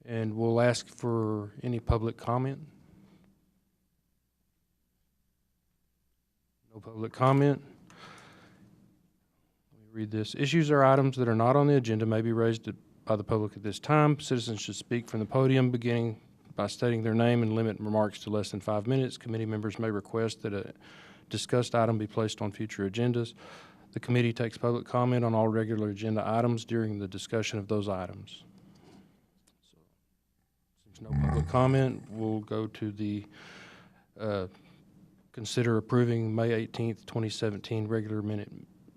And we'll ask for any public comment. No public comment. Let me read this. Issues or items that are not on the agenda may be raised by the public at this time. Citizens should speak from the podium, beginning by stating their name and limit remarks to less than 5 minutes. Committee members may request that a discussed item be placed on future agendas. The committee takes public comment on all regular agenda items during the discussion of those items. So, since no public comment, we'll go to the consider approving May 18th, 2017 regular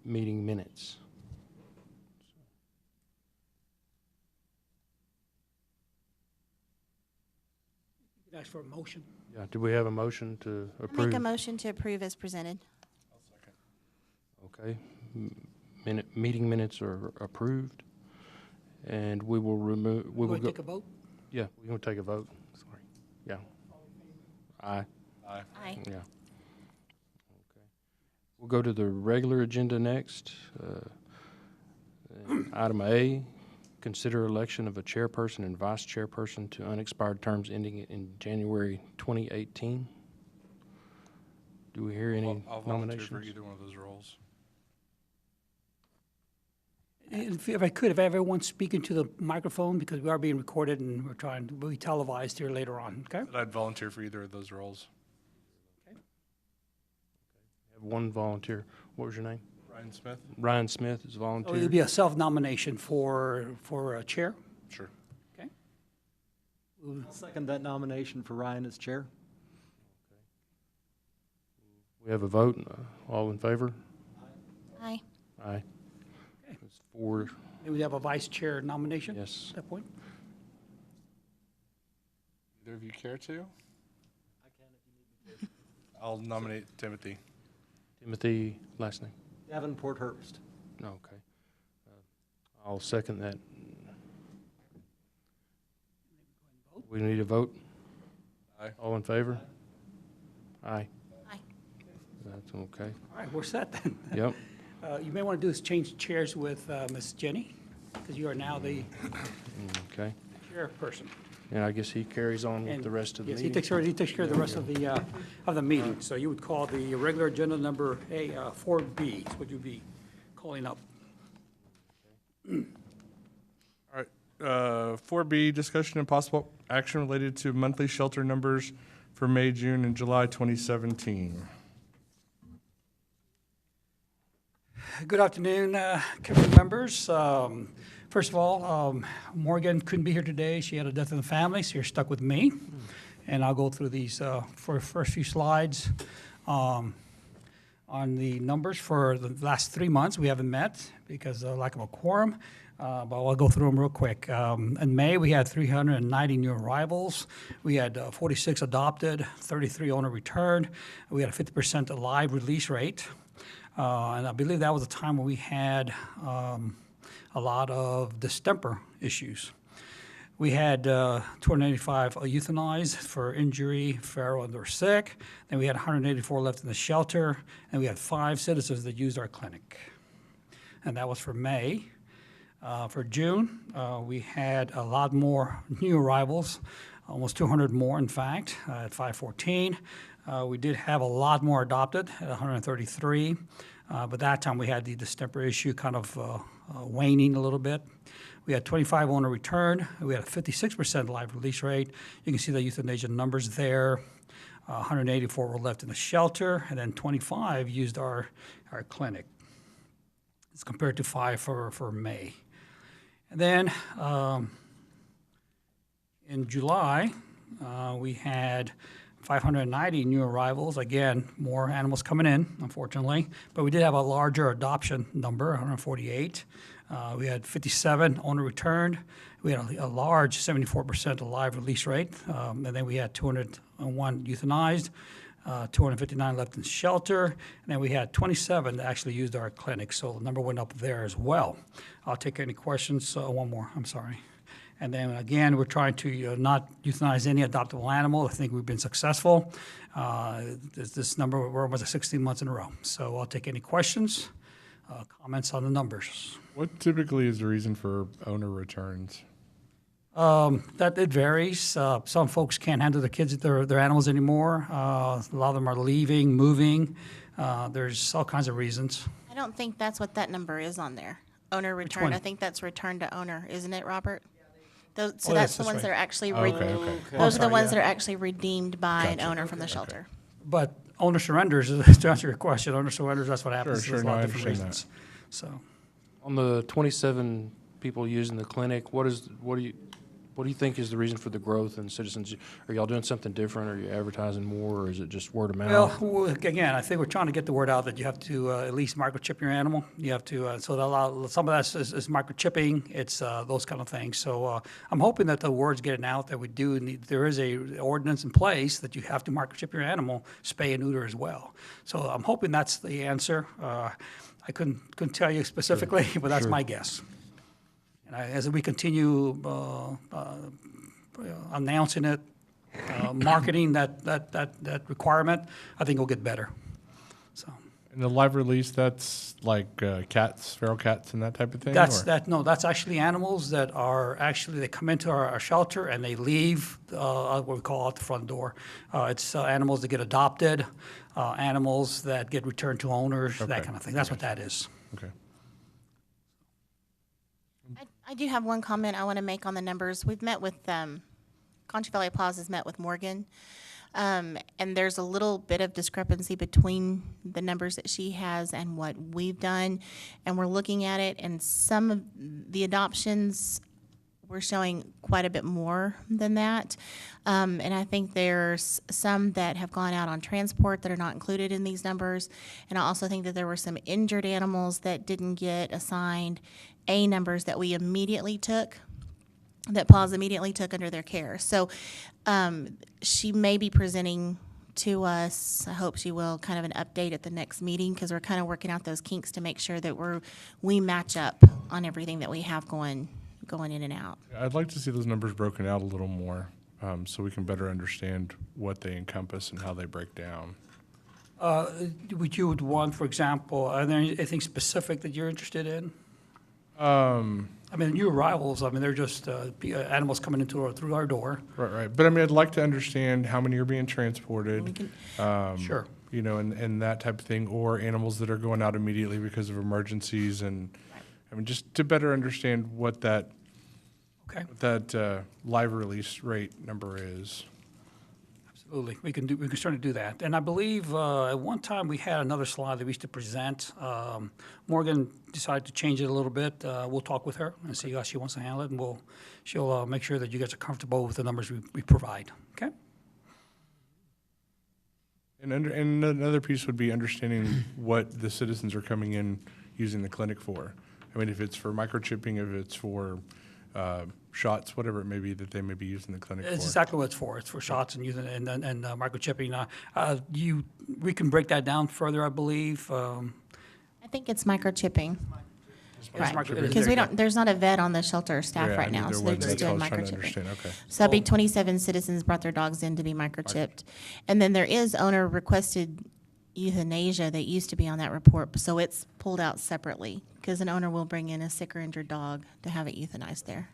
meeting minutes. Ask for a motion. Yeah, do we have a motion to approve? Make a motion to approve as presented. I'll Okay. second. Meeting minutes are approved, and we will remove. We will take a vote. Yeah, we're going to take a vote. Sorry. Yeah. Aye. Aye. Aye. Yeah. Okay. We'll go to the regular agenda next. Item A, consider election of a chairperson and vice chairperson to unexpired terms ending in January 2018. Do we hear any I'll volunteer nominations? for either one of those roles. And if I could, if everyone speak into the microphone, because we are being recorded and we're trying to be televised here later on, okay? But I'd volunteer for either of those roles. Have one volunteer. What was your name? Ryan Smith? Ryan Smith is Oh, volunteer. it'll be a self-nomination for a chair, Sure. okay? I'll second that nomination for Ryan as chair. We have a vote. All in favor? Aye. Aye. Okay. It's 4. And we have a vice chair nomination Yes. at that point. Either of you care to? I'll nominate Timothy. Timothy, last name? Davenport Herbst. Okay. I'll second that. We need a vote? Aye. All in favor? Aye. Aye. That's okay. All right, we're set then. Yep. You may want to do is change chairs with Ms. Jenny, because you are now the Okay. chairperson. And I guess he carries on with And- the rest of the Yes, meeting? he takes care of the rest of the meeting. So you would call the regular agenda number 4B, is what you'd be calling up. All right. 4B, discussion and possible action related to monthly shelter numbers for May, June, and July 2017. Good afternoon, committee members. First of all, Morgan couldn't be here today. She had a death in the family, so you're stuck with me. And I'll go through these for the first few slides. On the numbers for the last 3 months, we haven't met because of lack of a quorum, but I'll go through them real quick. In May, we had 390 new arrivals. We had 46 adopted, 33 owner returned. We had a 50% live release rate. And I believe that was a time when we had a lot of distemper issues. We had 285 euthanized for injury, feral, and or sick. Then we had 184 left in the shelter, and we had 5 citizens that used our clinic. And that was for May. For June, we had a lot more new arrivals, almost 200 more, in fact, at 514. We did have a lot more adopted at 133, but that time we had the distemper issue kind of waning a little bit. We had 25 owner returned. We had a 56% live release rate. You can see the euthanasia numbers there. 184 were left in the shelter, and then 25 used our clinic. It's compared to 5 for May. And then in July, we had 590 new arrivals. Again, more animals coming in, unfortunately. But we did have a larger adoption number, 148. We had 57 owner returned. We had a large 74% live release rate. And then we had 201 euthanized, 259 left in shelter. And then we had 27 that actually used our clinic. So the number went up there as well. I'll take any questions. One more, I'm sorry. And then again, we're trying to not euthanize any adoptable animal. I think we've been successful. This number, we're almost at 16 months in a row. So I'll take any questions, comments on the numbers. What typically is the reason for owner returns? That it varies. Some folks can't handle their animals anymore. A lot of them are leaving, moving. There's all kinds of reasons. I don't think that's what that number is on there. Owner return, one? I think that's return to owner, isn't it, Robert? Those, so Oh, that's yes, the that's ones that right. are actually, Okay, okay. those are the sorry, ones yeah. that are actually redeemed by an owner from the shelter. But owner surrenders, to answer your question, owner surrenders, that's what happens. Sure, There's a no, lot I of different understand reasons. So, On the 27 people using the clinic, what do you think is the reason for the growth in citizens? Are y'all doing something different? Are you advertising more, or is it just word of mouth? well, again, I think we're trying to get the word out that you have to at least microchip your animal. You have to, so some of that is microchipping. It's those kind of things. So I'm hoping that the word's getting out that we do need, there is a ordinance in place that you have to microchip your animal, spay and neuter as well. So I'm hoping that's the answer. I couldn't tell you specifically, but that's my guess. And as we continue announcing it, marketing that requirement, I think it'll get better. So And the live release, that's like cats, feral cats and that type of thing? that's or- that's actually animals that are actually they come into our shelter and they leave what we call out the front door. It's animals that get adopted, animals that get returned to owners, that Okay. kind of thing. That's what that is. Okay. I do have one comment I want to make on the numbers. We've met with, Concha Valley Plaza has met with Morgan, and there's a little bit of discrepancy between the numbers that she has and what we've done. And we're looking at it, and some of the adoptions, we're showing quite a bit more than that. And I think there's some that have gone out on transport that are not included in these numbers. And I also think that there were some injured animals that didn't get assigned A numbers that we immediately took, that PAWS immediately took under their care. So she may be presenting to us, I hope she will, kind of an update at the next meeting, because we're kind of working out those kinks to make sure that we match up on everything that we have going in and out. I'd like to see those numbers broken out a little more so we can better understand what they encompass and how they break down. Would you want, for example, are there anything specific that you're interested in? I mean, new arrivals, I mean, they're just animals coming through our door. Right. But I mean, I'd like to understand how many are being transported. Sure. You know, and that type of thing, or animals that are going out immediately because of emergencies, and I mean, just to better understand what that live release rate number is. Absolutely. We can certainly do that. And I believe at one time we had another slide that we used to present. Morgan decided to change it a little bit. We'll talk with her and see how she wants to handle it, and she'll make sure that you guys are comfortable with the numbers we provide. Okay? And another piece would be understanding what the citizens are coming in using the clinic for. I mean, if it's for microchipping, if it's for shots, whatever it may be that they may be using the clinic It's for. exactly what it's for. It's for shots and using and microchipping. We can break that down further, I believe. I think it's microchipping. Right, microchipping. because there's not a vet on the shelter staff Yeah, right now, neither so they're was. just That's what doing I was trying to microchipping. understand. Okay. So that'd be 27 citizens brought their dogs in to be microchipped. And then there is owner-requested euthanasia that used to be on that report, so it's pulled out separately, because an owner will bring in a sick or injured dog to have it euthanized there.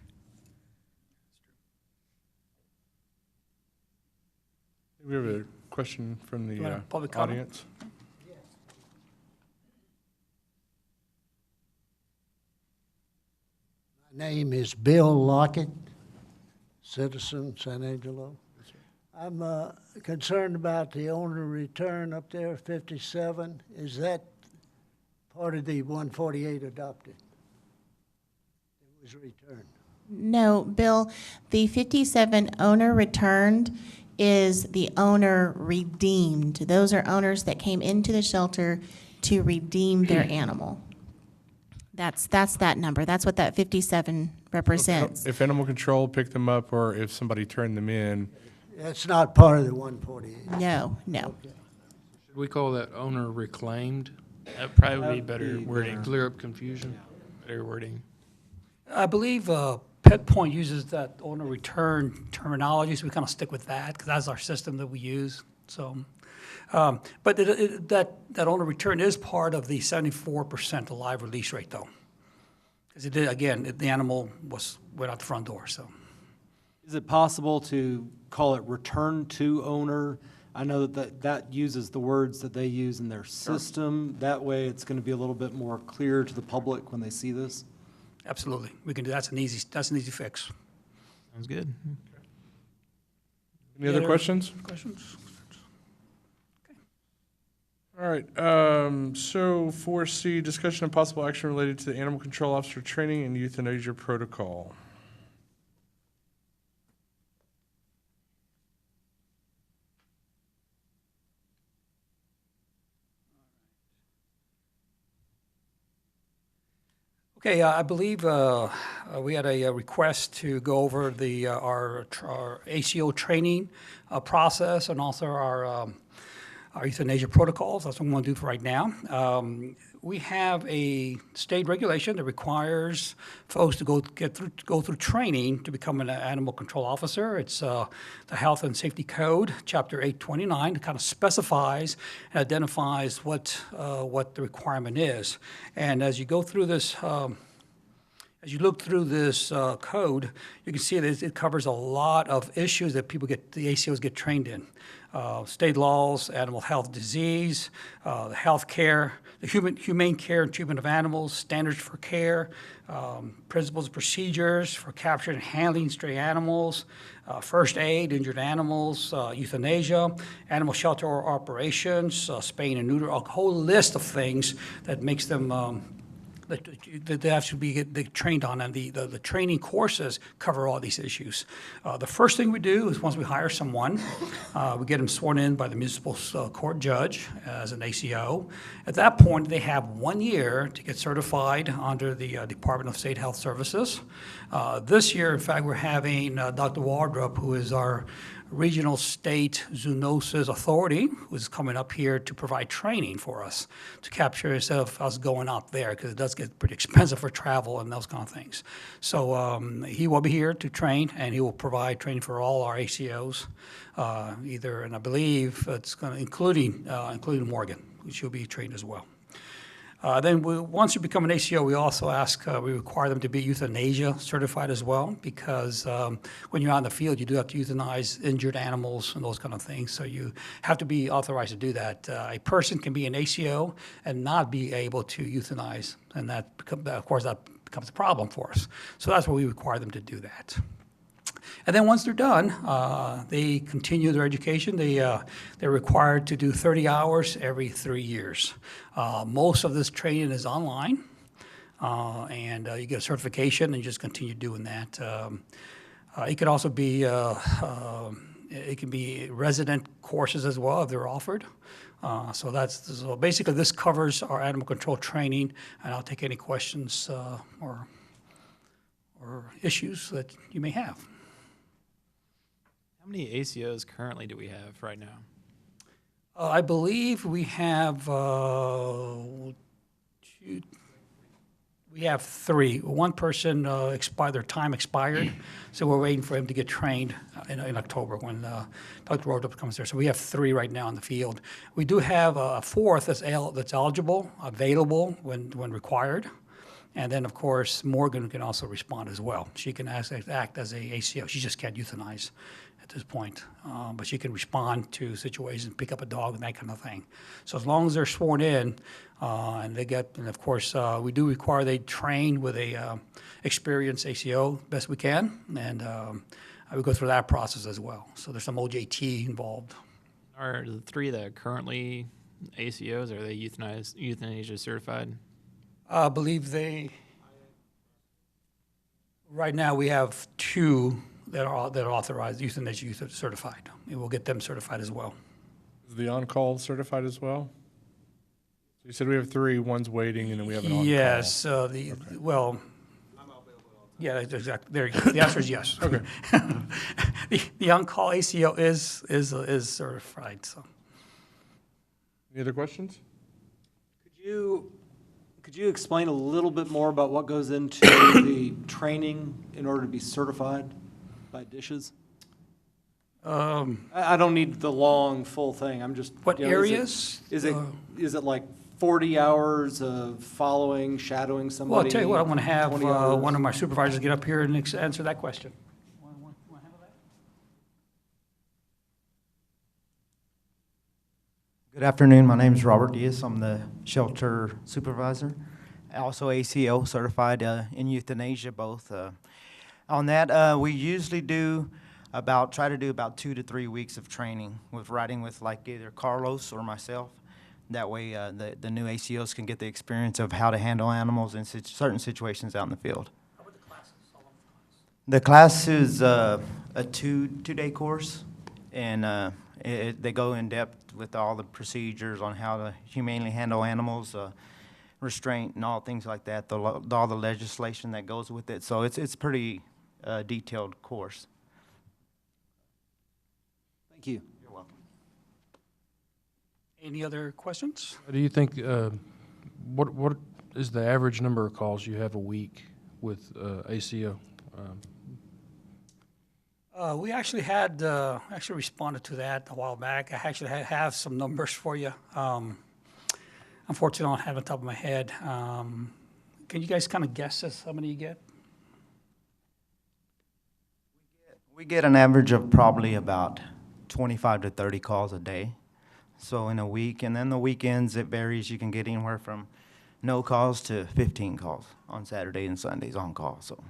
We have a question from You the want public comment? audience. My name is Bill Lockett, citizen, San Angelo. I'm concerned about the owner return up there, 57. Is that part of the 148 adopted? It was returned. No, Bill, the 57 owner returned is the owner redeemed. Those are owners that came into the shelter to redeem their animal. That's that number. That's what that 57 represents. If animal control picked them up, or if somebody turned them in, That's not part of the 148. No. Should we call that owner reclaimed? That probably would be better wording. Clear up confusion? Better wording. I believe Pet Point uses that owner return terminology, so we kind of stick with that, because that's our system that we use. So, but that owner return is part of the 74% live release rate, though. Because it did, again, the animal went out the front door, so. Is it possible to call it return to owner? I know that uses the words that they use in their system. That way, it's going to be a little bit more clear to the public when they see this. Absolutely. We can do, that's an easy fix. Sounds good. Any other questions? Questions? All right, so 4C, discussion of possible action related to the animal control officer training and euthanasia protocol. Okay, I believe we had a request to go over our ACO training process and also our euthanasia protocols. That's what I'm going to do for right now. We have a state regulation that requires folks to go through training to become an animal control officer. It's the Health and Safety Code, Chapter 829. It kind of specifies and identifies what the requirement is. And as you go through this, as you look through this code, you can see that it covers a lot of issues that the ACOs get trained in. State laws, animal health disease, the health care, the humane care and treatment of animals, standards for care, principles and procedures for capturing and handling stray animals, first aid, injured animals, euthanasia, animal shelter operations, spaying and neuter, a whole list of things that makes them that they have to be trained on, and the training courses cover all these issues. The first thing we do is once we hire someone, we get them sworn in by the municipal court judge as an ACO. At that point, they have 1 year to get certified under the Department of State Health Services. This year, in fact, we're having Dr. Wardrop, who is our regional state zoonosis authority, who's coming up here to provide training for us to capture instead of us going out there, because it does get pretty expensive for travel and those kind of things. So he will be here to train, and he will provide training for all our ACOs, and I believe it's going to including Morgan, which will be trained as well. Then once you become an ACO, we also we require them to be euthanasia certified as well, because when you're out in the field, you do have to euthanize injured animals and those kind of things. So you have to be authorized to do that. A person can be an ACO and not be able to euthanize, and of course, that becomes a problem for us. So that's why we require them to do that. And then once they're done, they continue their education. They're required to do 30 hours every 3 years. Most of this training is online, and you get a certification and you just continue doing that. It could also be it can be resident courses as well if they're offered. So basically this covers our animal control training, and I'll take any questions or issues that you may have. How many ACOs currently do we have right now? I believe we have three. One person their time expired, so we're waiting for him to get trained in October when Dr. Rodup comes there. So we have three right now in the field. We do have a fourth that's eligible, available when required. And then, of course, Morgan can also respond as well. She can act as a ACO. She just can't euthanize at this point. But she can respond to situations, pick up a dog, and that kind of thing. So as long as they're sworn in, and of course, we do require they train with a experienced ACO best we can, and we go through that process as well. So there's some OJT involved. Are the three that are currently ACOs, are they euthanasia certified? I believe right now we have two that are authorized, euthanasia certified. And we'll get them certified as well. Is the on-call certified as well? So you said we have three, one's waiting, and then we have an on-call. Yes, well, yeah, exactly. There you go. The answer is yes. Okay. The on-call ACO is certified, so. Any other questions? Could you explain a little bit more about what goes into the training in order to be certified by dishes? I don't need the long, full thing. I'm just. What you know, areas? Is it like 40 hours of following, shadowing somebody? Well, I'll tell you what, I'm going to have 20 hours? one of my supervisors get up here and answer that question. Want to handle Good afternoon. My name is Robert Diaz. I'm the shelter supervisor, also ACO certified in euthanasia, both. On that, we usually try to do about 2 to 3 weeks of training with riding with like either Carlos or myself. That way, the new ACOs can get the experience of how to handle animals in certain situations out in the field. How about the classes? How long the class? The class is a two-day course, and they go in depth with all the procedures on how to humanely handle animals, restraint and all things like that, all the legislation that goes with it. So it's pretty detailed course. Thank you. You're welcome. Any other questions? Do you think, what is the average number of calls you have a week with ACO? We actually responded to that a while back. I actually have some numbers for you. Unfortunately, I don't have it on top of my head. Can you guys kind of guess as how many you get? We get an average of probably about 25 to 30 calls a day. So in a week, and then the weekends, it varies. You can get anywhere from no calls to 15 calls on Saturday and Sundays on call. So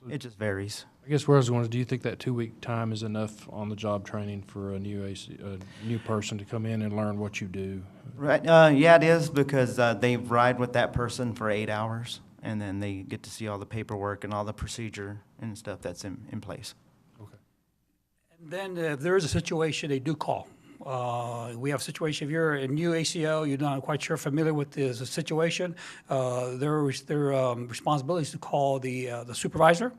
it just varies. I guess where I was going is, do you think that 2-week time is enough on the job training for a new person to come in and learn what you do? Right. Yeah, it is, because they ride with that person for 8 hours, and then they get to see all the paperwork and all the procedure and stuff that's in place. Okay. And then if there is a situation, they do call. We have a situation, if you're a new ACO, you're not quite sure familiar with the situation, their responsibility is to call the supervisor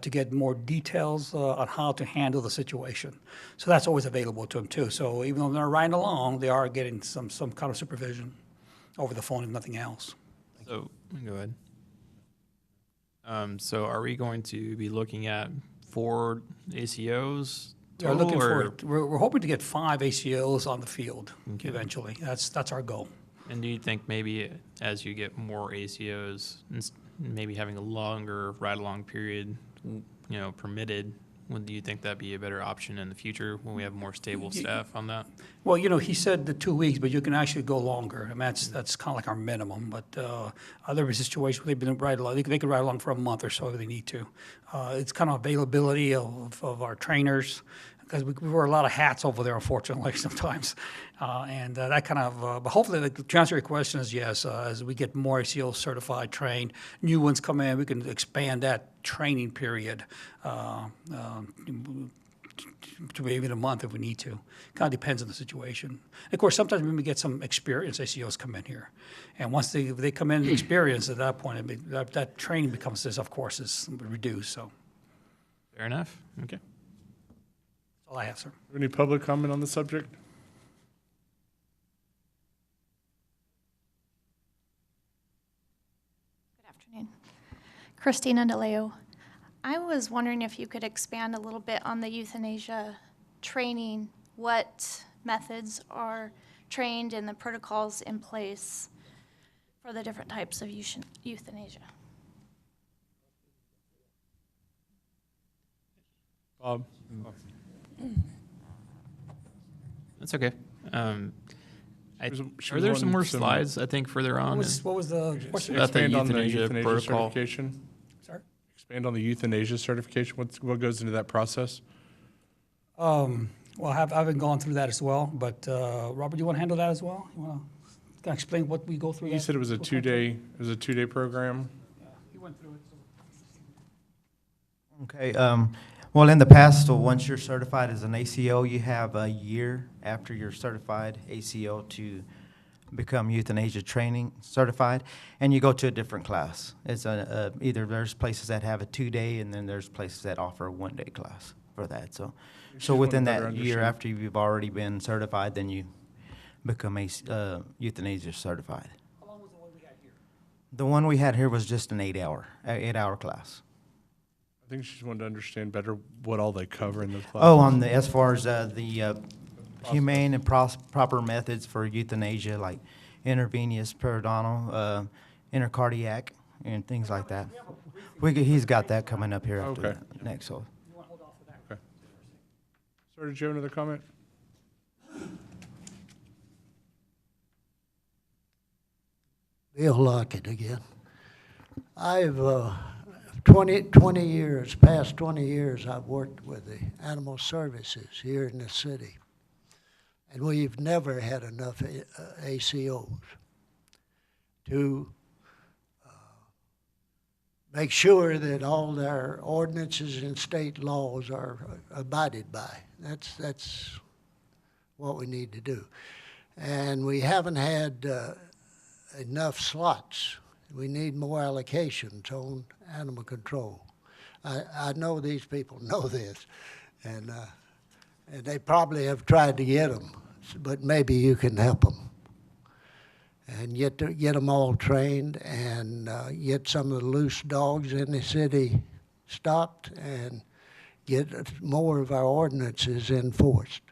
to get more details on how to handle the situation. So that's always available to them too. So even though they're riding along, they are getting some kind of supervision over the phone, if nothing else. So, go ahead. So are we going to be looking at 4 ACOs We're total, looking or? we're hoping to get 5 ACOs on the field Okay. eventually. That's our goal. And do you think maybe as you get more ACOs, maybe having a longer ride-along period, permitted, do you think that'd be a better option in the future when we have more stable staff on that? Well, he said the 2 weeks, but you can actually go longer. I mean, that's kind of like our minimum. But other situations where they've been ride along, they could ride along for a month or so if they need to. It's kind of availability of our trainers, because we wear a lot of hats over there, unfortunately, sometimes. And that kind of, but hopefully, to answer your question is yes, as we get more ACO certified, trained, new ones come in, we can expand that training period to even a month if we need to. Kind of depends on the situation. Of course, sometimes when we get some experienced ACOs come in here, and once they come in and experience, at that point, that training becomes, of course, is reduced. So Fair enough. Okay. that's all I have, sir. Any public comment on the subject? Good afternoon. Christina DeLeo. I was wondering if you could expand a little bit on the euthanasia training, what methods are trained and the protocols in place for the different types of euthanasia. Bob? That's okay. She Are was there some wanting more slides, I think, further on? What was the question? About the Expand on the euthanasia euthanasia protocol. certification. Sorry? Expand on the euthanasia certification. What goes into that process? Well, I haven't gone through that as well, but Robert, you want to handle that as well? You want to explain what we go through? You said it was a 2-day program. He went through it. Okay. Well, in the past, so once you're certified as an ACO, you have a year after you're certified ACO to become euthanasia training certified, and you go to a different class. It's either there's places that have a 2-day, and then there's places that offer a 1-day class for that. So within that year after you've already been certified, then you become euthanasia certified. How long was the one we had here? The one we had here was just an 8-hour class. I think she just wanted to understand better what all they cover in those classes. Oh, as far as the humane and proper methods for euthanasia, like intravenous periodontal, intercardiac, and things like that. He's got that coming up here after Okay. that next. So, Sir, did you have another comment? Bill Lockett again. I've 20 years, past 20 years, I've worked with the animal services here in the city. And we've never had enough ACOs to make sure that all their ordinances and state laws are abided by. That's what we need to do. And we haven't had enough slots. We need more allocations on animal control. I know these people know this, and they probably have tried to get them, but maybe you can help them. And get them all trained and get some of the loose dogs in the city stopped and get more of our ordinances enforced.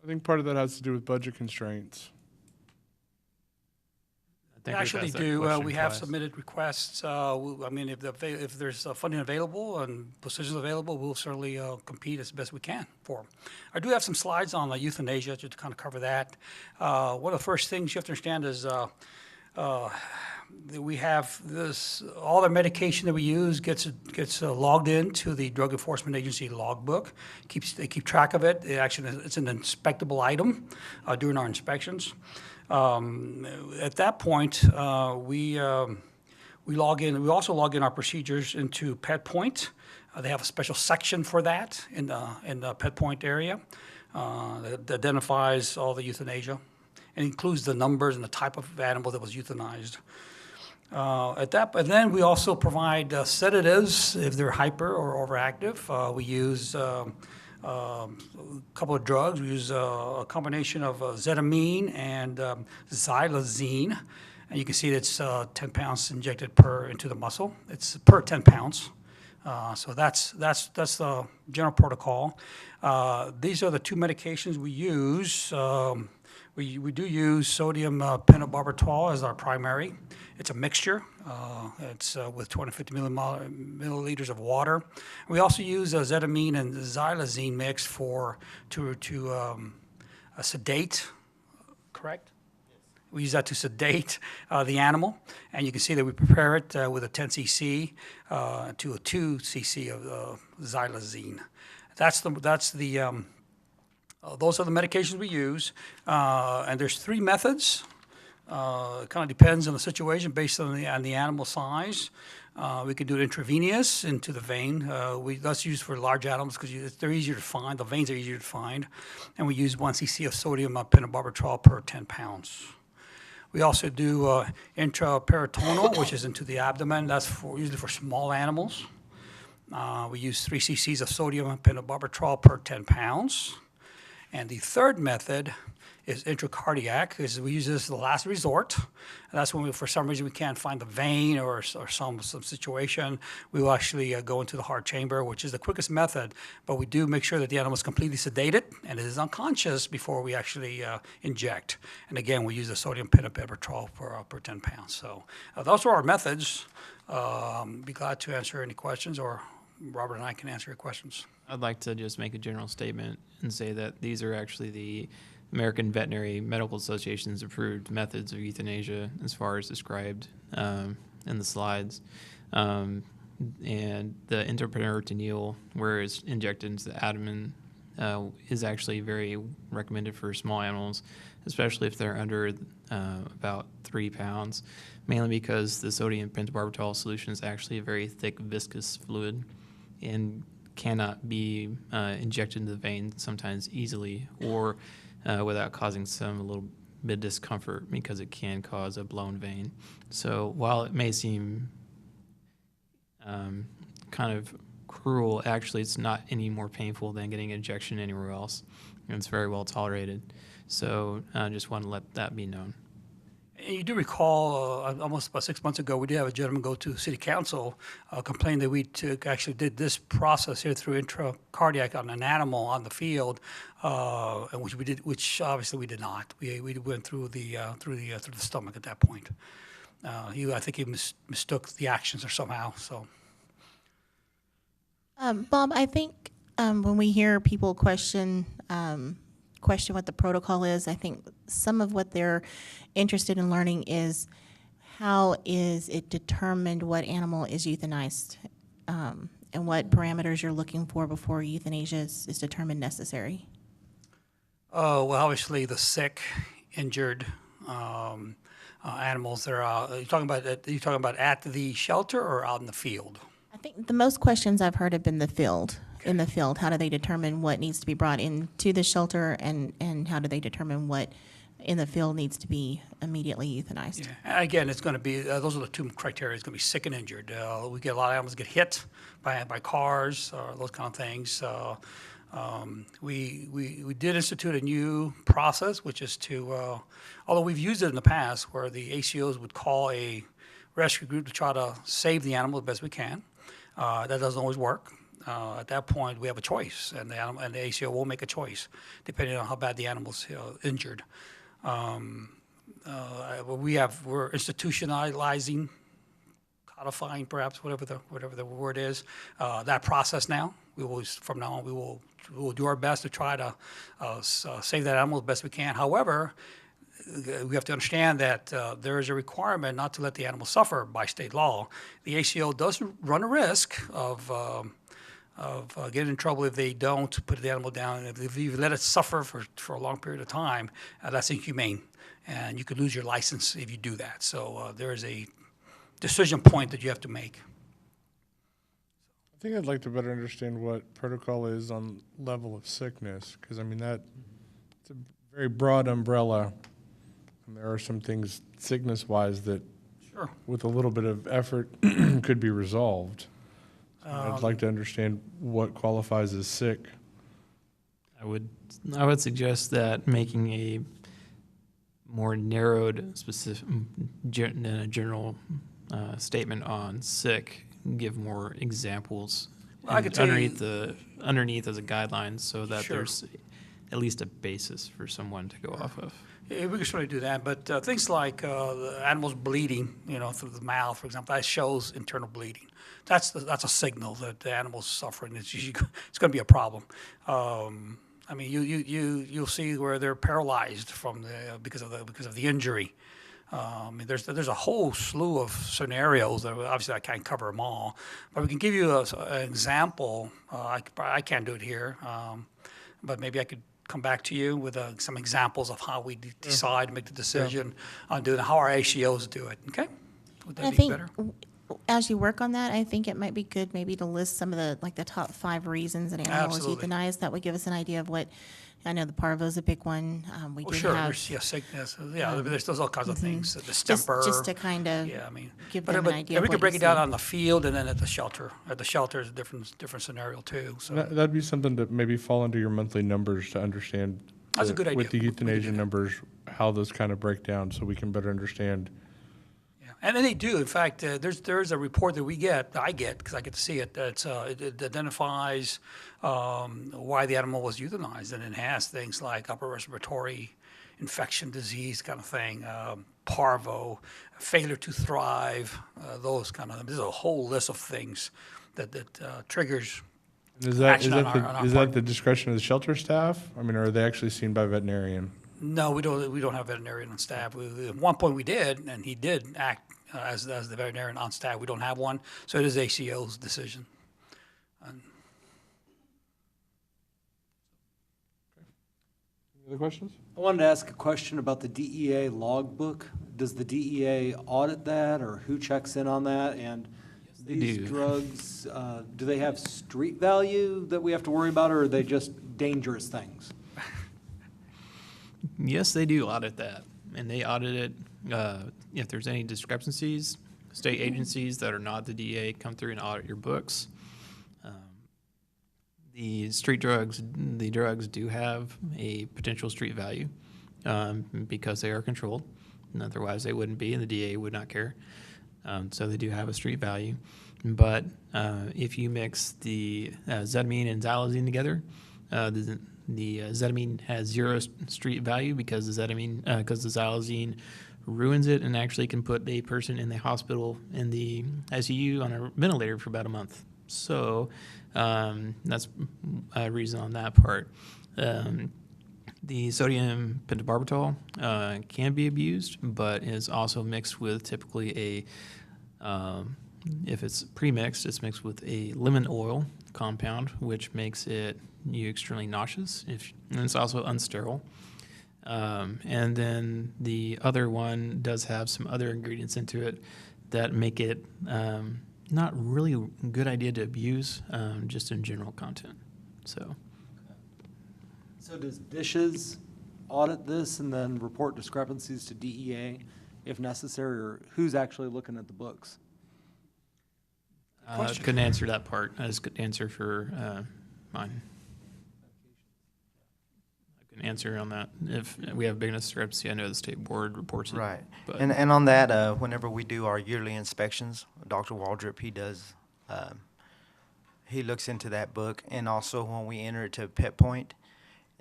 I think part of that has to do with budget constraints. I We think we've actually asked that do. question We have twice. submitted requests. I mean, if there's funding available and positions available, we'll certainly compete as best we can for them. I do have some slides on euthanasia just to kind of cover that. One of the first things you have to understand is that we have this, all the medication that we use gets logged into the Drug Enforcement Agency logbook. They keep track of it. It's an inspectable item during our inspections. At that point, we log in. We also log in our procedures into PetPoint. They have a special section for that in the PetPoint area that identifies all the euthanasia and includes the numbers and the type of animal that was euthanized. And then we also provide sedatives if they're hyper or overactive. We use a couple of drugs. We use a combination of zetamine and xylazine. And you can see it's 10 pounds injected into the muscle. It's per 10 pounds. So that's the general protocol. These are the two medications we use. We do use sodium pentobarbital as our primary. It's a mixture. It's with 250 milliliters of water. We also use zetamine and xylazine mix to sedate. Correct? We use that to sedate the animal, and you can see that we prepare it with a 10 cc to a 2 cc of xylazine. Those are the medications we use, and there's 3 methods. It kind of depends on the situation based on the animal size. We can do it intravenous into the vein. That's used for large animals because they're easier to find. The veins are easier to find, and we use 1 cc of sodium pentobarbital per 10 pounds. We also do intraperitoneal, which is into the abdomen. That's usually for small animals. We use 3 cc's of sodium pentobarbital per 10 pounds. And the third method is intracardiac, because we use this as the last resort. And that's when for some reason we can't find the vein or some situation. We will actually go into the heart chamber, which is the quickest method, but we do make sure that the animal is completely sedated and it is unconscious before we actually inject. And again, we use the sodium pentobarbital per 10 pounds. So those are our methods. Be glad to answer any questions, or Robert and I can answer your questions. I'd like to just make a general statement and say that these are actually the American Veterinary Medical Association's approved methods of euthanasia as far as described in the slides. And the intraperitoneal, where it's injected into the abdomen, is actually very recommended for small animals, especially if they're under about 3 pounds, mainly because the sodium pentobarbital solution is actually a very thick, viscous fluid and cannot be injected into the vein sometimes easily or without causing a little bit of discomfort, because it can cause a blown vein. So while it may seem kind of cruel, actually it's not any more painful than getting an injection anywhere else, and it's very well tolerated. So I just want to let that be known. And you do recall, almost about 6 months ago, we did have a gentleman go to City Council, complain that we actually did this process here through intracardiac on an animal on the field, and which obviously we did not. We went through the stomach at that point. I think he mistook the actions or somehow. So, Bob, I think when we hear people question what the protocol is, I think some of what they're interested in learning is how is it determined what animal is euthanized? And what parameters you're looking for before euthanasia is determined necessary? Oh, well, obviously the sick, injured animals that are out. Are you talking about at the shelter or out in the field? I think the most questions I've heard have been the field. In the field, how do they determine what needs to be brought into the shelter, and how do they determine what in the field needs to be immediately euthanized? Yeah. Again, it's going to be those are the two criteria. It's going to be sick and injured. We get a lot of animals get hit by cars or those kind of things. We did institute a new process, which is to, although we've used it in the past, where the ACOs would call a rescue group to try to save the animal the best we can. That doesn't always work. At that point, we have a choice, and the ACO will make a choice depending on how bad the animal's injured. We're institutionalizing, codifying, perhaps whatever the word is, that process now. From now on we will do our best to try to save that animal as best we can. However, we have to understand that there is a requirement not to let the animal suffer by state law. The ACO does run a risk of getting in trouble if they don't put the animal down. If you let it suffer for a long period of time, that's inhumane, and you could lose your license if you do that. So there is a decision point that you have to make. I think I'd like to better understand what protocol is on level of sickness, because I mean it's a very broad umbrella, and there are some things sickness-wise that, Sure. with a little bit of effort, could be resolved. So I'd like to understand what qualifies as sick. I would suggest that making a more narrowed, specific, general statement on sick, give more examples Well, I could tell you- underneath as a guideline, so that Sure. there's at least a basis for someone to go off of. Yeah, we can certainly do that, but things like the animals bleeding, through the mouth, for example, that shows internal bleeding. That's a signal that the animal's suffering. It's going to be a problem. I mean, you'll see where they're paralyzed because of the injury. I mean, there's a whole slew of scenarios that obviously I can't cover them all, but we can give you an example. I can't do it here, but maybe I could come back to you with some examples of how we decide to make the decision on doing how our ACOs do it. Okay, would I that be think better? as you work on that, I think it might be good maybe to list some of the top 5 reasons an animal is Absolutely. euthanized. That would give us an idea of what. I know the parvo's a big one. We Well, did sure, have there's sickness. There's all kinds of things. Distemper. just to kind of Yeah, I mean, give but, them but an idea. and of we can what break you it down see. on the field and then at the shelter. At the shelter is a different scenario too. So That'd be something to maybe fall under your monthly numbers to understand. That's a good idea. With the We can do euthanasia that. numbers, how those kind of break down, so we can better understand. yeah, and then they do. In fact, there's a report that I get because I get to see it. That's it identifies why the animal was euthanized, and it has things like upper respiratory infection disease kind of thing, parvo, failure to thrive, those kind of. There's a whole list of things that triggers. Is that Action on our is part. that the discretion of the shelter staff? I mean, are they actually seen by a veterinarian? No, we don't have veterinarian on staff. At one point we did, and he did act as the veterinarian on staff. We don't have one, so it is ACO's decision. Any other questions? I wanted to ask a question about the DEA logbook. Does the DEA audit that, or who checks in on that? And they these do. drugs, do they have street value that we have to worry about, or are they just dangerous things? Yes, they do audit that, and they audit it. If there's any discrepancies, state agencies that are not the DEA come through and audit your books. The drugs do have a potential street value because they are controlled, and otherwise they wouldn't be, and the DEA would not care. So they do have a street value. But if you mix the zetamine and xylazine together, the zetamine has 0 street value because the xylazine ruins it and actually can put a person in the hospital in the ICU on a ventilator for about a month. So that's a reason on that part. The sodium pentobarbital can be abused, but is also mixed with typically if it's pre-mixed, it's mixed with a lemon oil compound, which makes you extremely nauseous, and it's also unsterile. And then the other one does have some other ingredients into it that make it not really a good idea to abuse, just in general content. So does Dishes audit this and then report discrepancies to DEA if necessary, or who's actually looking at the books? Couldn't answer that part. I just could answer for mine. I can answer on that. If we have big enough discrepancy, I know the state board reports it. Right. But And on that, whenever we do our yearly inspections, Dr. Waldrop, he looks into that book. And also when we enter it to Pet Point,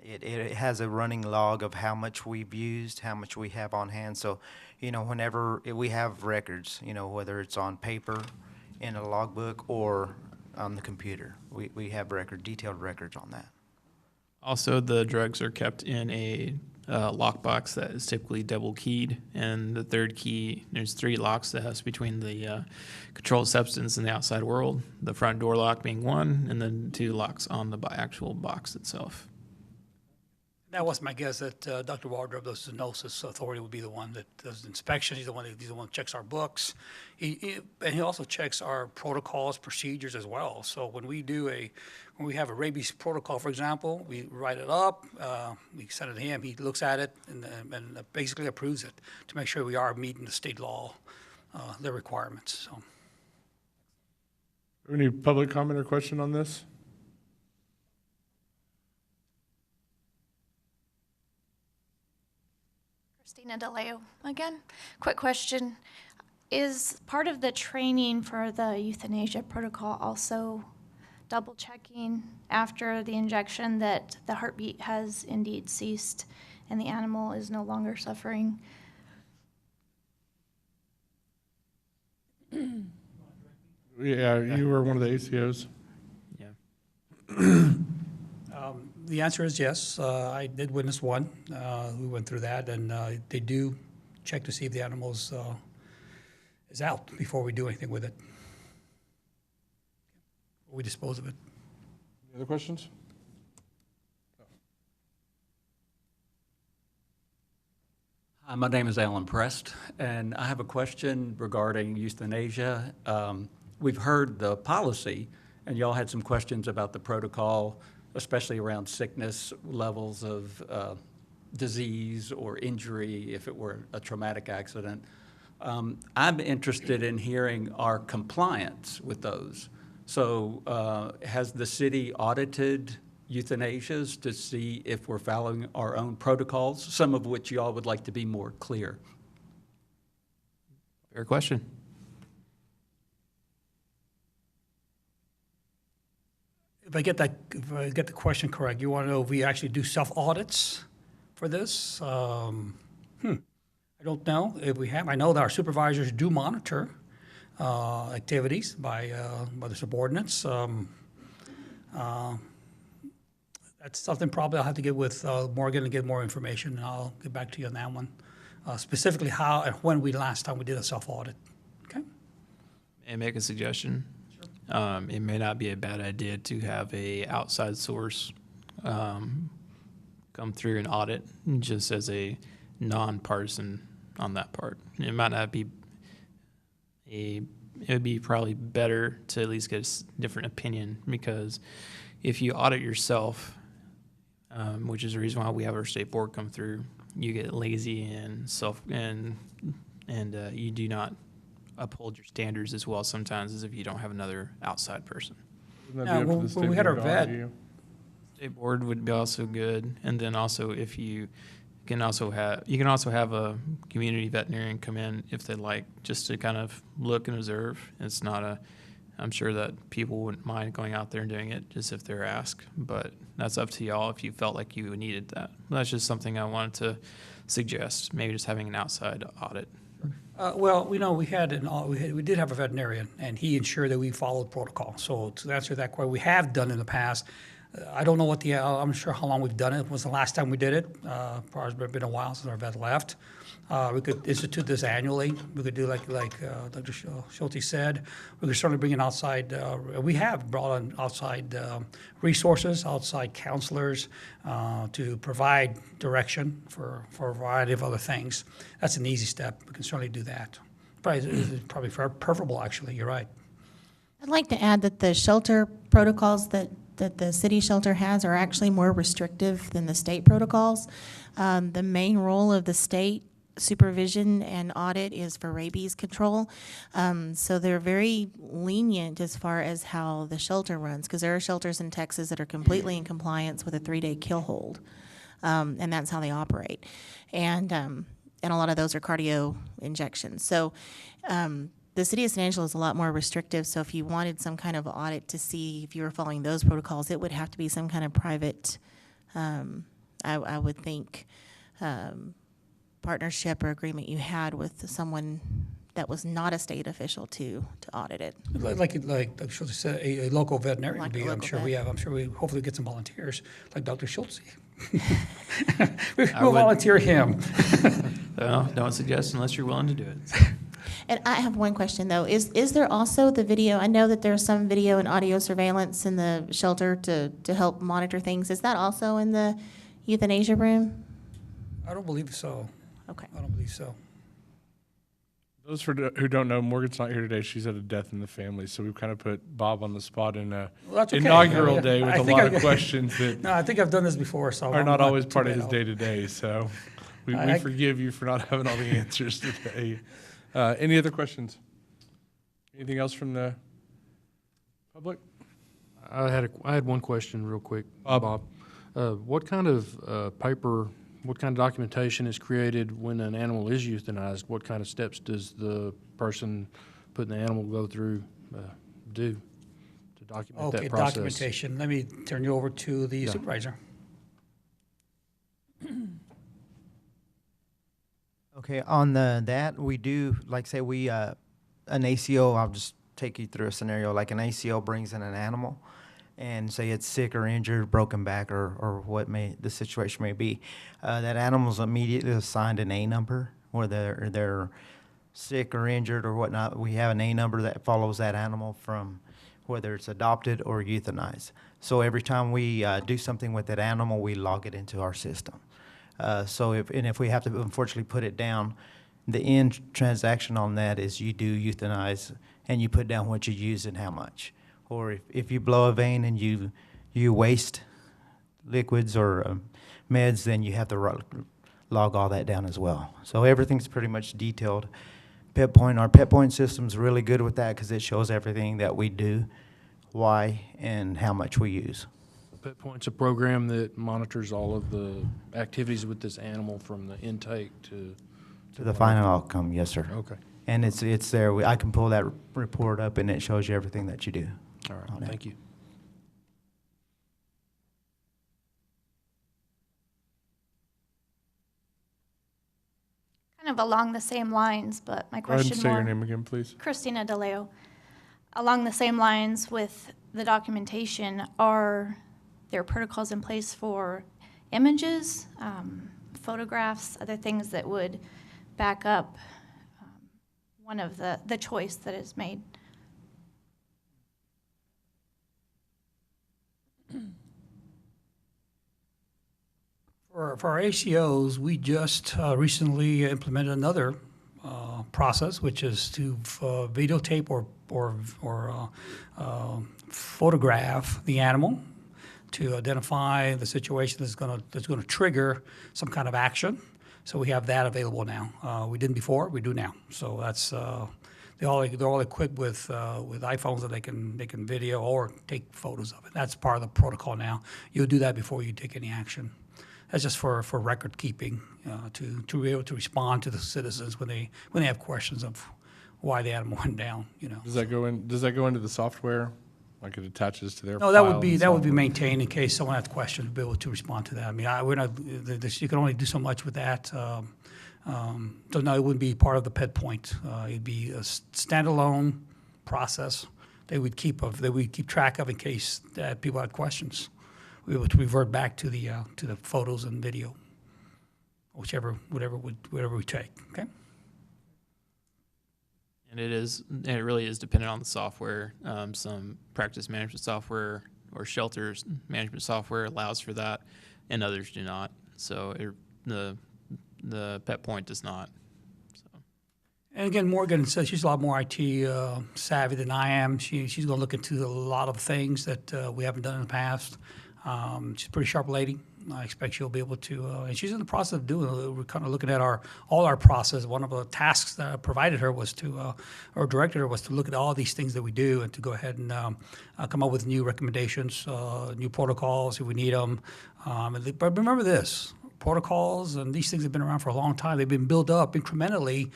it has a running log of how much we've used, how much we have on hand. So, whenever we have records, whether it's on paper, in a logbook, or on the computer, we have detailed records on that. also, the drugs are kept in a lockbox that is typically double keyed, and the third key, there's 3 locks that has between the controlled substance and the outside world. The front door lock being one, and then 2 locks on the actual box itself. That was my guess that Dr. Waldrop, the zoonosis authority, would be the one that does the inspection. He's the one that checks our books. And he also checks our protocols, procedures as well. So when we have a rabies protocol, for example, we write it up, we send it to him, he looks at it and basically approves it to make sure we are meeting the state law, the requirements. So. Any public comment or question on this? Christina DeLeo again. Quick question. Is part of the training for the euthanasia protocol also double checking after the injection that the heartbeat has indeed ceased and the animal is no longer suffering? Yeah, you were one of the ACOs. Yeah. The answer is yes. I did witness one. We went through that, and they do check to see if the animal is out before we do anything with it. We dispose of it. Any other questions? Hi, my name is Alan Prest, and I have a question regarding euthanasia. We've heard the policy, and y'all had some questions about the protocol, especially around sickness levels of disease or injury if it were a traumatic accident. I'm interested in hearing our compliance with those. So has the city audited euthanasias to see if we're following our own protocols, some of which y'all would like to be more clear? Fair question. If I get the question correct, you want to know if we actually do self-audits for this? I don't know if we have. I know that our supervisors do monitor activities by the subordinates. That's something probably I'll have to get with Morgan and get more information, and I'll get back to you on that one. Specifically how and when last time we did a self-audit. Okay? And make a suggestion. It may not be a bad idea to have a outside source come through and audit just as a nonpartisan on that part. It might not be it would be probably better to at least get a different opinion, because if you audit yourself, which is the reason why we have our state board come through, you get lazy and you do not uphold your standards as well sometimes as if you don't have another outside person. Wouldn't that be up to the when we state had our board to audit vet, you? State board would be also good, and then also if you can also have a community veterinarian come in if they like, just to kind of look and observe. It's not I'm sure that people wouldn't mind going out there and doing it just if they're asked, but that's up to y'all if you felt like you needed that. That's just something I wanted to suggest, maybe just having an outside audit. Well, we know we did have a veterinarian, and he ensured that we followed protocol. So to answer that question, we have done in the past I don't know what I'm sure how long we've done it. When was the last time we did it? Probably it's been a while since our vet left. We could institute this annually. We could do like Dr. Schulte said. We could certainly bring in outside, we have brought in outside resources, outside counselors to provide direction for a variety of other things. That's an easy step. We can certainly do that. Probably preferable, actually. You're right. I'd like to add that the shelter protocols that the city shelter has are actually more restrictive than the state protocols. The main role of the state supervision and audit is for rabies control. So they're very lenient as far as how the shelter runs, because there are shelters in Texas that are completely in compliance with a 3-day kill hold, and that's how they operate. And a lot of those are cardio injections. So the city of San Angelo is a lot more restrictive, so if you wanted some kind of audit to see if you were following those protocols, it would have to be some kind of private, I would think, partnership or agreement you had with someone that was not a state official to audit it. Like Dr. Schultz said, a local veterinarian Like would a be, I'm local sure vet. we have, I'm sure we hopefully get some volunteers, like Dr. Schultz. I We'll would- volunteer him. Well, don't suggest unless you're willing to do it. And I have one question, though. Is there also the video? I know that there's some video and audio surveillance in the shelter to help monitor things. Is that also in the euthanasia room? I don't believe so. Okay. I don't believe so. Those who don't know, Morgan's not here today. She's had a death in the family, so we've kind of put Bob on the spot in a Well, that's okay. inaugural I mean, day with I a think lot I- of questions that No, I think I've done this before, so are I'm not always too part of bad his off. day-to-day, so we I- forgive you for not having all the answers today. Any other questions? Anything else from the public? I had one question real quick, Bob. What kind of paper, what kind of documentation is created when an animal is euthanized? What kind of steps does the person putting the animal go through do to document Okay, that process? documentation. Let me turn you over to the Yeah. supervisor. Okay, on that, we do, like say we, an ACO, I'll just take you through a scenario, like an ACO brings in an animal and say it's sick or injured, broken back, or what the situation may be. That animal's immediately assigned an A number, whether they're sick or injured or whatnot. We have an A number that follows that animal from whether it's adopted or euthanized. So every time we do something with that animal, we log it into our system. So if we have to unfortunately put it down, the end transaction on that is you do euthanize and you put down what you use and how much. Or if you blow a vein and you waste liquids or meds, then you have to log all that down as well. So everything's pretty much detailed. Our Pet Point system's really good with that because it shows everything that we do, why, and how much we use. Pet Point's a program that monitors all of the activities with this animal from the intake to To the final outcome, yes, sir. Okay. And it's there. I can pull that report up and it shows you everything that you do. All right. on it. Thank you. Kind of along the same lines, but my Go ahead and question say your more. name again, please. Christina DeLeo. Along the same lines with the documentation, are there protocols in place for images, photographs, other things that would back up one of the choice that is made? For our ACOs, we just recently implemented another process, which is to videotape or photograph the animal to identify the situation that's going to trigger some kind of action. So we have that available now. We didn't before, we do now. So that's they're all equipped with iPhones that they can video or take photos of it. That's part of the protocol now. You'll do that before you take any action. That's just for record keeping, to be able to respond to the citizens when they have questions of why the animal went down. Does that go into the software? Like it attaches to their No, that file would be and that software? maintained in case someone has questions, to be able to respond to that. I mean, we're not. You can only do so much with that. So no, it wouldn't be part of the Pet Point. It'd be a standalone process. They would keep track of in case that people had questions. we would revert back to the photos and video, whatever we take, okay? And it really is dependent on the software. Some practice management software or shelters management software allows for that, and others do not. So the Pet Point does not. So. And again, Morgan says she's a lot more IT savvy than I am. She's going to look into a lot of things that we haven't done in the past. She's a pretty sharp lady. I expect she'll be able to, and she's in the process of doing it. We're kind of looking at all our process. One of the tasks that I provided her was or directed her was to look at all these things that we do and to go ahead and come up with new recommendations, new protocols if we need them. But remember this, protocols and these things have been around for a long time. They've been built up incrementally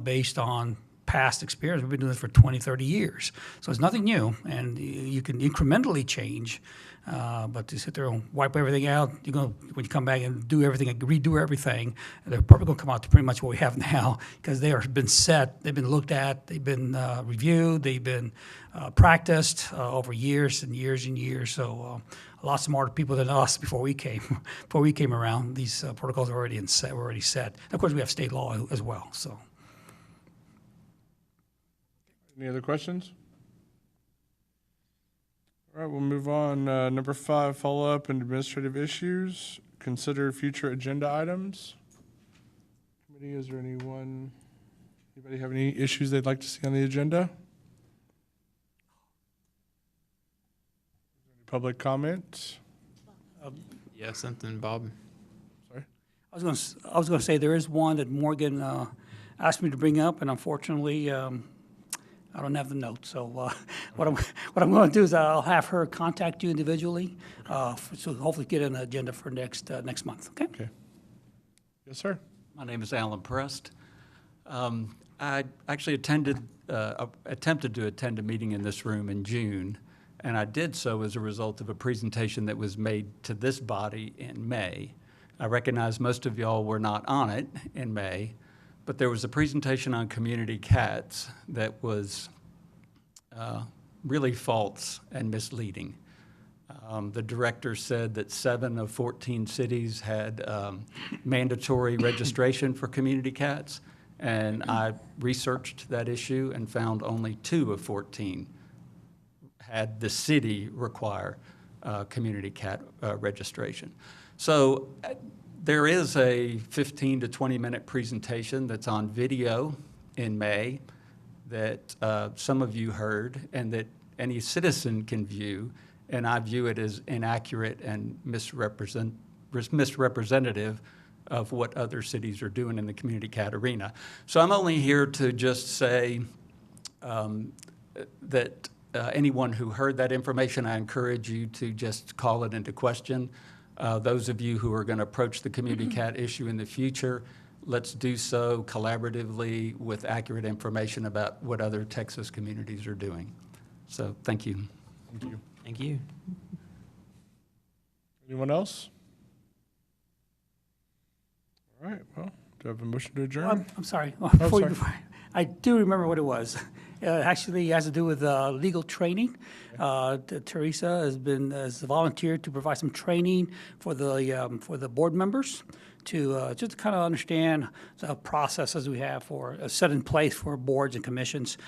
based on past experience. We've been doing this for 20, 30 years. So it's nothing new, and you can incrementally change. But to sit there and wipe everything out, when you come back and do everything, redo everything, they're probably going to come out to pretty much what we have now because they have been set, they've been looked at, they've been reviewed, they've been practiced over years and years and years. So a lot smarter people than us before we came around. These protocols are already set. And of course, we have state law as well. So. Any other questions? All right, we'll move on. Number 5, follow-up and administrative issues. Consider future agenda items. Committee, is there anybody have any issues they'd like to see on the agenda? Public comment? Yeah, something, Bob. I was going to say there is one that Morgan asked me to bring up, and unfortunately, I don't have the note. So what I'm going to do is I'll have her contact you individually, so hopefully get an agenda for next month. Okay. Okay. Yes, sir. My name is Alan Prest. I actually attempted to attend a meeting in this room in June, and I did so as a result of a presentation that was made to this body in May. I recognize most of y'all were not on it in May, but there was a presentation on community cats that was really false and misleading. The director said that 7 of 14 cities had mandatory registration for community cats, and I researched that issue and found only 2 of 14 had the city require community cat registration. So there is a 15 to 20-minute presentation that's on video in May that some of you heard and that any citizen can view, and I view it as inaccurate and misrepresentative of what other cities are doing in the community cat arena. So I'm only here to just say that anyone who heard that information, I encourage you to just call it into question. Those of you who are going to approach the community cat issue in the future, let's do so collaboratively with accurate information about what other Texas communities are doing. So thank you. Thank you. Thank you. Anyone else? All right, well, do I have a motion to adjourn? I'm sorry. Sorry. I do remember what it was. Actually, it has to do with legal training. Teresa has volunteered to provide some training for the board members to just kind of understand the processes we have set in place for boards and commissions.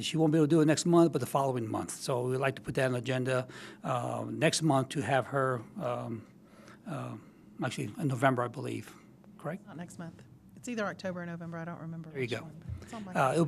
She won't be able to do it next month, but the following month. So we'd like to put that on the agenda next month to have her, actually in November, I believe. Correct? Not next month. It's either October or November. I don't remember. There you which go. one. It's on my It'll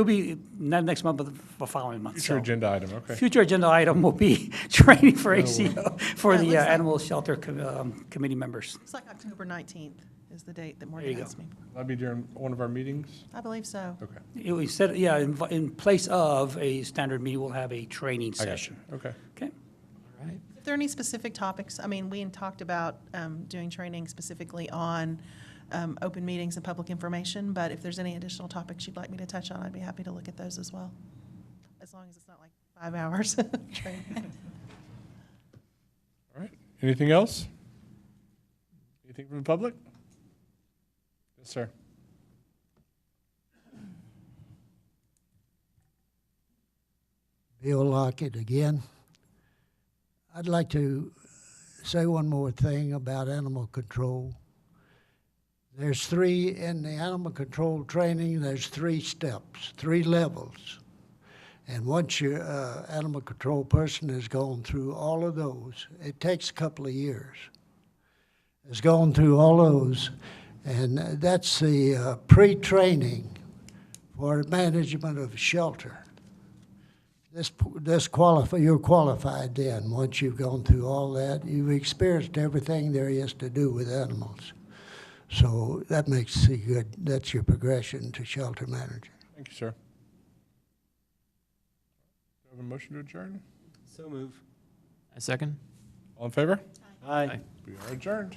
be not next month, but the following month. Future So, agenda item, okay. Future agenda item will be training for Oh, ACO for Yeah, it the looks like- animal shelter committee members. It's like October 19th is the date that you Morgan go. asked me. That'll be during one of our meetings? I believe so. Okay, It was said, yeah, in place of a standard meeting, we'll have a training I got you, session. okay. Okay? All right. If there are any specific topics, I mean, we had talked about doing training specifically on open meetings and public information, but if there's any additional topics you'd like me to touch on, I'd be happy to look at those as well, as long as it's not like 5 hours of training. All right, anything else? Anything from the public? Yes, sir. Bill Lockett again. I'd like to say one more thing about animal control. There's three, in the animal control training, there's 3 steps, 3 levels. And once your animal control person has gone through all of those, it takes a couple of years, has gone through all those, and that's the pre-training for management of shelter. You're qualified then. Once you've gone through all that, you've experienced everything there is to do with animals. So that makes you good. That's your progression to shelter manager. Thank you, sir. Do I have a motion to adjourn? So move. A second? All in favor? Aye. We are adjourned.